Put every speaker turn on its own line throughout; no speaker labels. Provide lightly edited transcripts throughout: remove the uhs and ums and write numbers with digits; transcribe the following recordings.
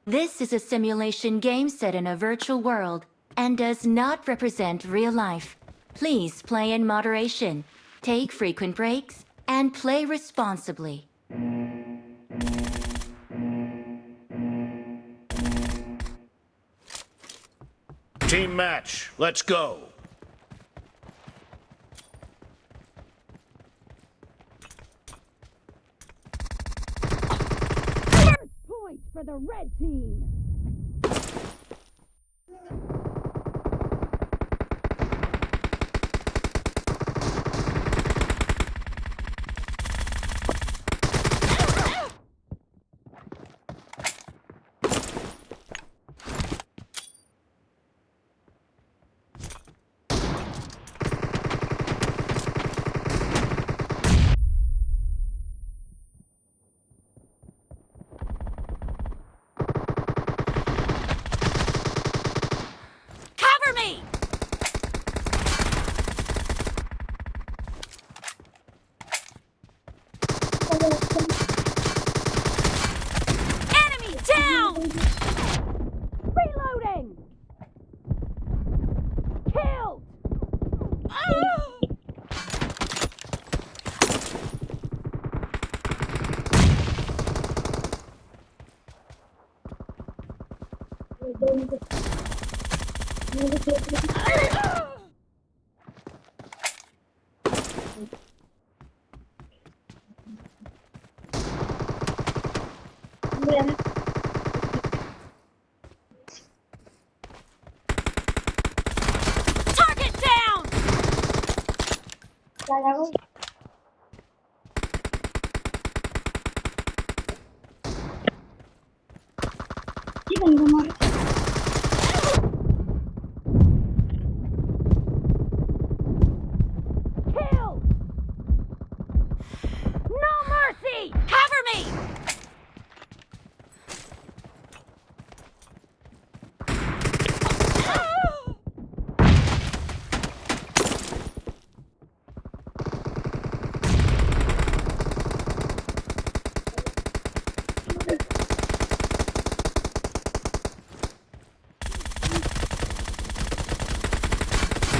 This is a simulation game set in a virtual world and does not represent real life. Please play in moderation, take frequent breaks, and play responsibly.
Team match, let's go.
For the red team! Enemy down! Reloading! Killed! Target down! Killed! No mercy! Cover me!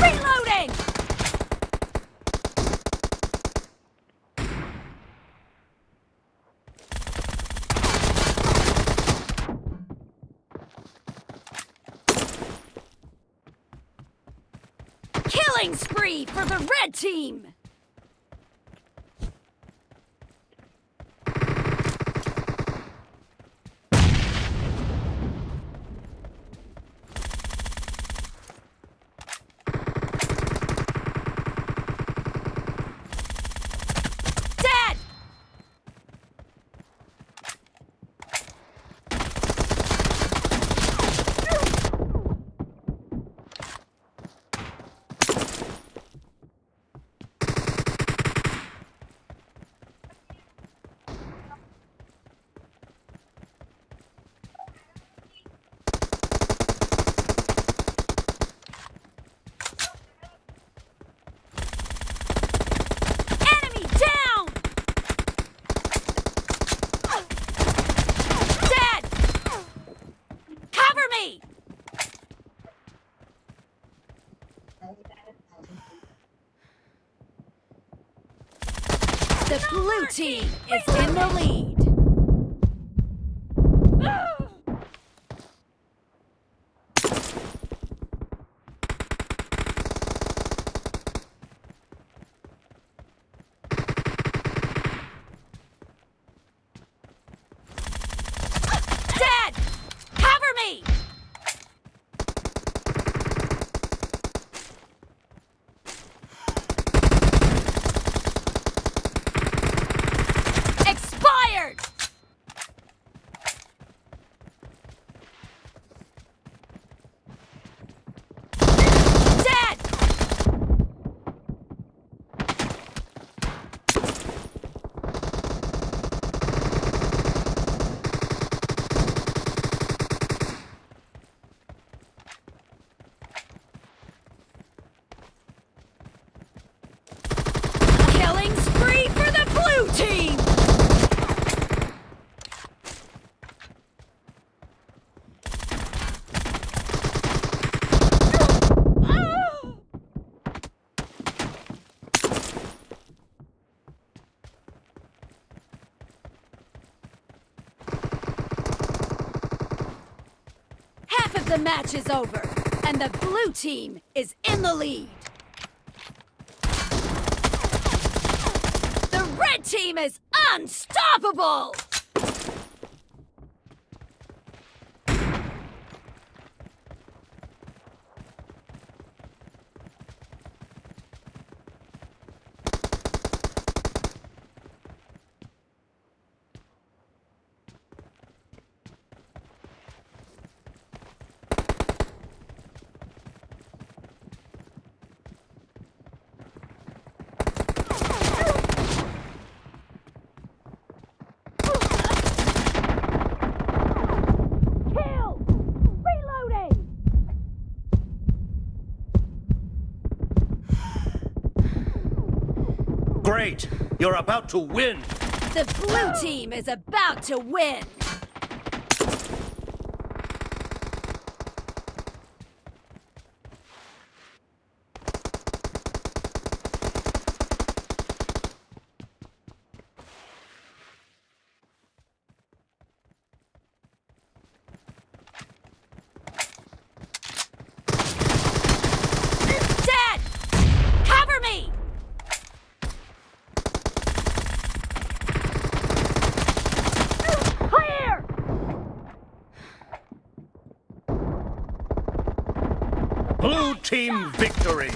Reloading! Killing spree for the red team! Dead! The blue team is in the lead. Dead! Cover me! Expired! Dead! Killing spree for the blue team! Half of the match is over, and the blue team is in the lead. The red team is unstoppable! Kill! Reloading!
Great! You're about to win!
The blue team is about to win! Dead! Cover me! Clear!
Blue team victory!